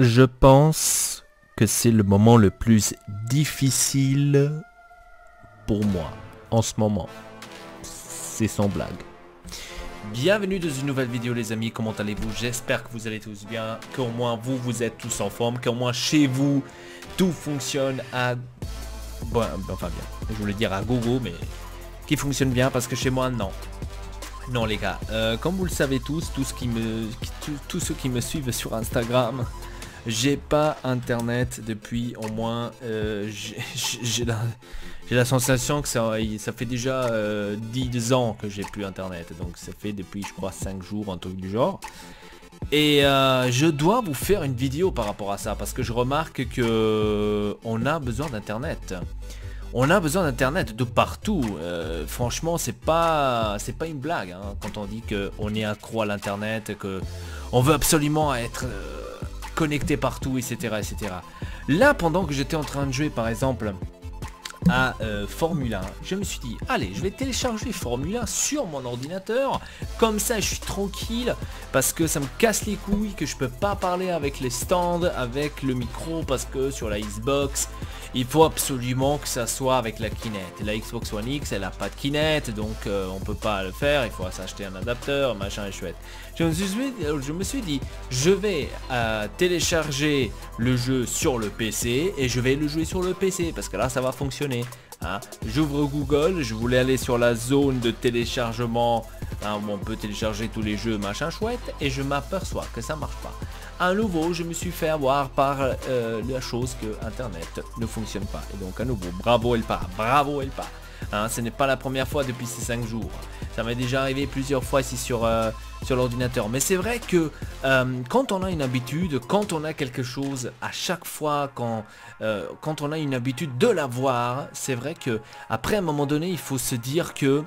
Je pense que c'est le moment le plus difficile pour moi en ce moment. C'est sans blague. Bienvenue dans une nouvelle vidéo les amis, comment allez-vous? J'espère que vous allez tous bien, qu'au moins vous êtes tous en forme, qu'au moins chez vous tout fonctionne à... Bon, enfin bien, je voulais dire à gogo mais qui fonctionne bien parce que chez moi non. Non les gars, comme vous le savez tous, tous ceux qui me suivent sur Instagram, j'ai pas internet depuis au moins, j'ai la sensation que ça fait déjà 10 ans que j'ai plus internet, donc ça fait depuis je crois 5 jours, un truc du genre. Et je dois vous faire une vidéo par rapport à ça, parce que je remarque que on a besoin d'internet. On a besoin d'internet de partout, franchement c'est pas une blague hein, quand on dit qu'on est accro à l'internet, que on veut absolument être connecté partout, etc., etc. Là pendant que j'étais en train de jouer par exemple à Formule 1, je me suis dit allez je vais télécharger Formule 1 sur mon ordinateur, comme ça je suis tranquille, parce que ça me casse les couilles que je peux pas parler avec les stands, avec le micro, parce que sur la Xbox il faut absolument que ça soit avec la Kinect. La Xbox One X elle a pas de Kinect, donc on peut pas le faire, il faut s'acheter un adapteur, machin et chouette. Je me suis dit je vais télécharger le jeu sur le PC et je vais le jouer sur le PC, parce que là ça va fonctionner. Hein. J'ouvre Google, je voulais aller sur la zone de téléchargement hein, où on peut télécharger tous les jeux machin chouette, et je m'aperçois que ça marche pas. À nouveau je me suis fait avoir par la chose que internet ne fonctionne pas, et donc à nouveau bravo Elpa, bravo Elpa hein, ce n'est pas la première fois depuis ces 5 jours, ça m'est déjà arrivé plusieurs fois ici sur l'ordinateur, mais c'est vrai que quand on a une habitude, quand on a quelque chose à chaque fois, quand on a une habitude de l'avoir, c'est vrai que après à un moment donné il faut se dire que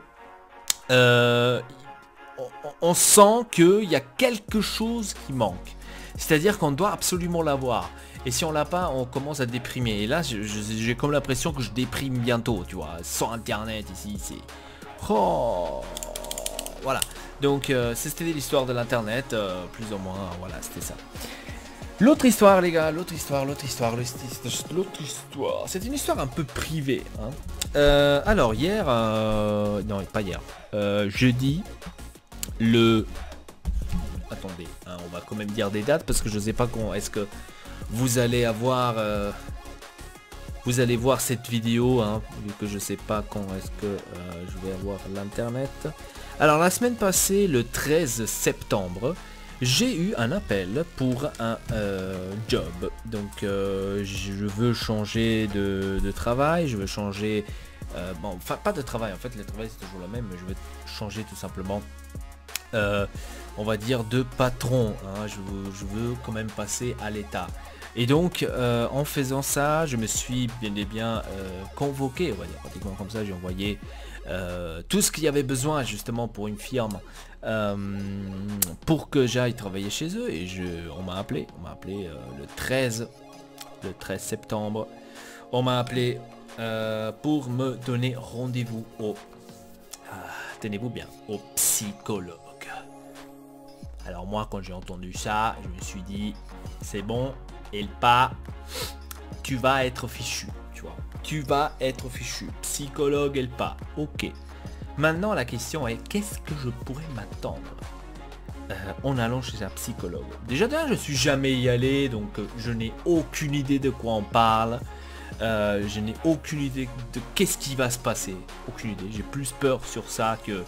on sent qu'il y a quelque chose qui manque. C'est-à-dire qu'on doit absolument l'avoir. Et si on l'a pas, on commence à déprimer. Et là, j'ai comme l'impression que je déprime bientôt, tu vois. Sans internet ici, c'est... Oh, voilà. Donc, c'était l'histoire de l'internet, plus ou moins, voilà, c'était ça. L'autre histoire, les gars, l'autre histoire. C'est une histoire un peu privée. Hein. Alors, hier... non, pas hier. Jeudi, le... Attendez, hein, on va quand même dire des dates parce que je sais pas quand est-ce que vous allez avoir vous allez voir cette vidéo hein, vu que je sais pas quand est-ce que je vais avoir l'internet. Alors la semaine passée, le 13 septembre, j'ai eu un appel pour un job. Donc je veux changer de travail, je veux changer bon, enfin pas de travail, en fait le travail c'est toujours le même, mais je veux changer tout simplement on va dire de patron hein. Je veux quand même passer à l'état, et donc en faisant ça je me suis bien convoqué, on va dire pratiquement comme ça. J'ai envoyé tout ce qu'il y avait besoin justement pour une firme pour que j'aille travailler chez eux, et on m'a appelé le 13 septembre, on m'a appelé pour me donner rendez-vous au tenez-vous bien, au psychologue. Alors moi quand j'ai entendu ça, je me suis dit c'est bon, Elpa, tu vas être fichu, tu vois. Tu vas être fichu. Psychologue Elpa, ok. Maintenant la question est, qu'est-ce que je pourrais m'attendre en allant chez un psychologue? Déjà je suis jamais y allé, donc je n'ai aucune idée de quoi on parle. Je n'ai aucune idée de qu'est-ce qui va se passer. Aucune idée, j'ai plus peur sur ça que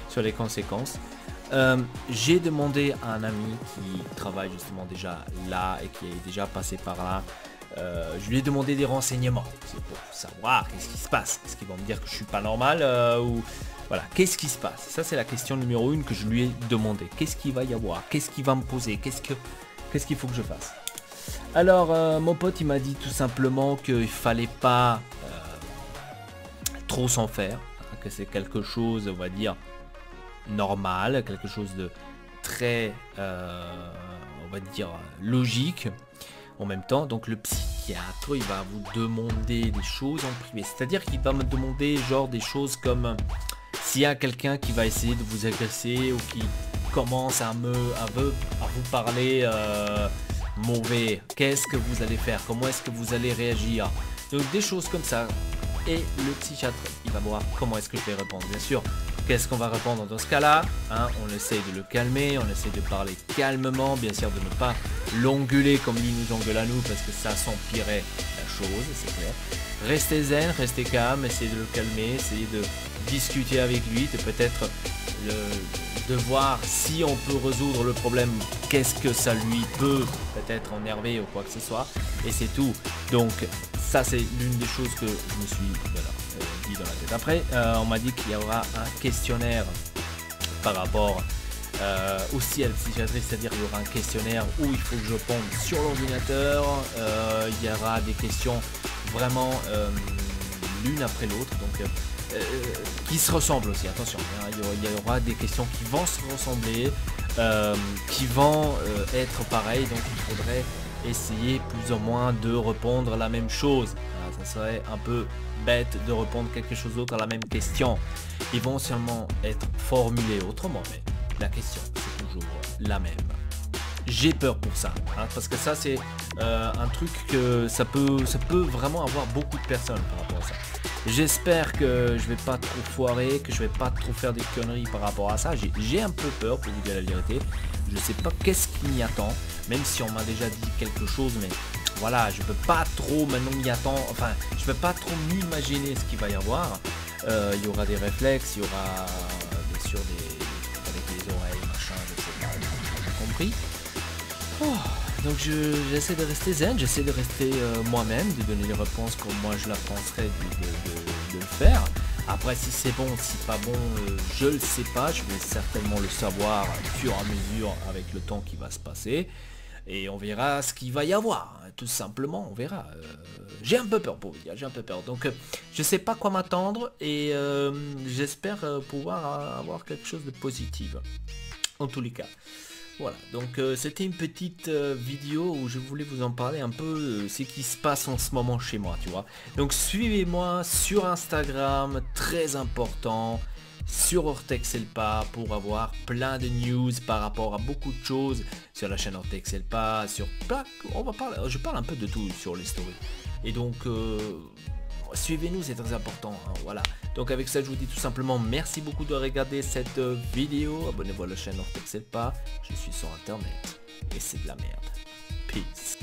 sur les conséquences. J'ai demandé à un ami qui travaille justement déjà là et qui est déjà passé par là. Je lui ai demandé des renseignements, c'est pour savoir qu'est-ce qui se passe. Est-ce qu'ils vont me dire que je suis pas normal ou voilà, qu'est-ce qui se passe? Ça c'est la question numéro 1 que je lui ai demandé. Qu'est-ce qu'il va y avoir? Qu'est-ce qu'il va me poser? Qu'est-ce qu'il faut que je fasse? Alors mon pote il m'a dit tout simplement qu'il fallait pas trop s'en faire, que c'est quelque chose on va dire normal, quelque chose de très on va dire logique en même temps. Donc le psychiatre il va vous demander des choses en privé, c'est à dire qu'il va me demander genre des choses comme s'il y a quelqu'un qui va essayer de vous agresser ou qui commence à vous parler mauvais, qu'est-ce que vous allez faire, comment est-ce que vous allez réagir. Donc des choses comme ça. Et le psychiatre, il va voir comment est-ce que je vais répondre. Bien sûr, qu'est-ce qu'on va répondre dans ce cas-là, hein? On essaie de le calmer, on essaie de parler calmement, bien sûr de ne pas l'engueuler comme lui nous engueule à nous, parce que ça s'empirerait la chose, c'est clair. Restez zen, restez calme, essayez de le calmer, essayez de discuter avec lui, de peut-être de voir si on peut résoudre le problème, qu'est-ce que ça lui peut peut-être énerver ou quoi que ce soit, et c'est tout. Donc ça c'est l'une des choses que je me suis dit dans la tête. Après on m'a dit qu'il y aura un questionnaire par rapport aussi à la psychiatrie, c'est-à-dire il y aura un questionnaire où il faut que je réponde sur l'ordinateur, il y aura des questions vraiment l'une après l'autre, donc qui se ressemblent aussi, attention, hein, il y aura des questions qui vont se ressembler, qui vont être pareilles, donc il faudrait essayer plus ou moins de répondre à la même chose. Voilà, ça serait un peu bête de répondre quelque chose d'autre à la même question. Ils vont seulement être formulés autrement, mais la question c'est toujours la même. J'ai peur pour ça, hein, parce que ça c'est un truc que ça peut vraiment avoir beaucoup de personnes par rapport à ça. J'espère que je vais pas trop foirer, que je vais pas trop faire des conneries par rapport à ça. J'ai un peu peur pour vous dire la vérité. Je sais pas qu'est-ce qui m'y attend, même si on m'a déjà dit quelque chose, mais voilà, je peux pas trop maintenant m'y attendre, enfin, je peux pas trop m'imaginer ce qu'il va y avoir. Il y aura des réflexes, il y aura bien sûr des avec les oreilles, machin, je sais pas, j'ai compris. Donc j'essaie de rester zen, j'essaie de rester moi-même, de donner les réponses comme moi je la penserais de le faire. Après si c'est bon, si pas bon, je le sais pas, je vais certainement le savoir au fur et à mesure avec le temps qui va se passer. Et on verra ce qu'il va y avoir, hein, tout simplement, on verra. J'ai un peu peur pour vous dire, j'ai un peu peur. Donc je sais pas quoi m'attendre et j'espère pouvoir avoir quelque chose de positif. En tous les cas. Voilà, donc c'était une petite vidéo où je voulais vous en parler un peu ce qui se passe en ce moment chez moi, tu vois. Donc suivez-moi sur Instagram, très important, sur Ortexelpa pour avoir plein de news par rapport à beaucoup de choses sur la chaîne Ortexelpa, sur je parle un peu de tout sur les stories. Et donc suivez-nous, c'est très important, hein, voilà. Donc avec ça je vous dis tout simplement merci beaucoup de regarder cette vidéo, abonnez-vous à la chaîne Ortexelpa, je suis sur internet et c'est de la merde. Peace.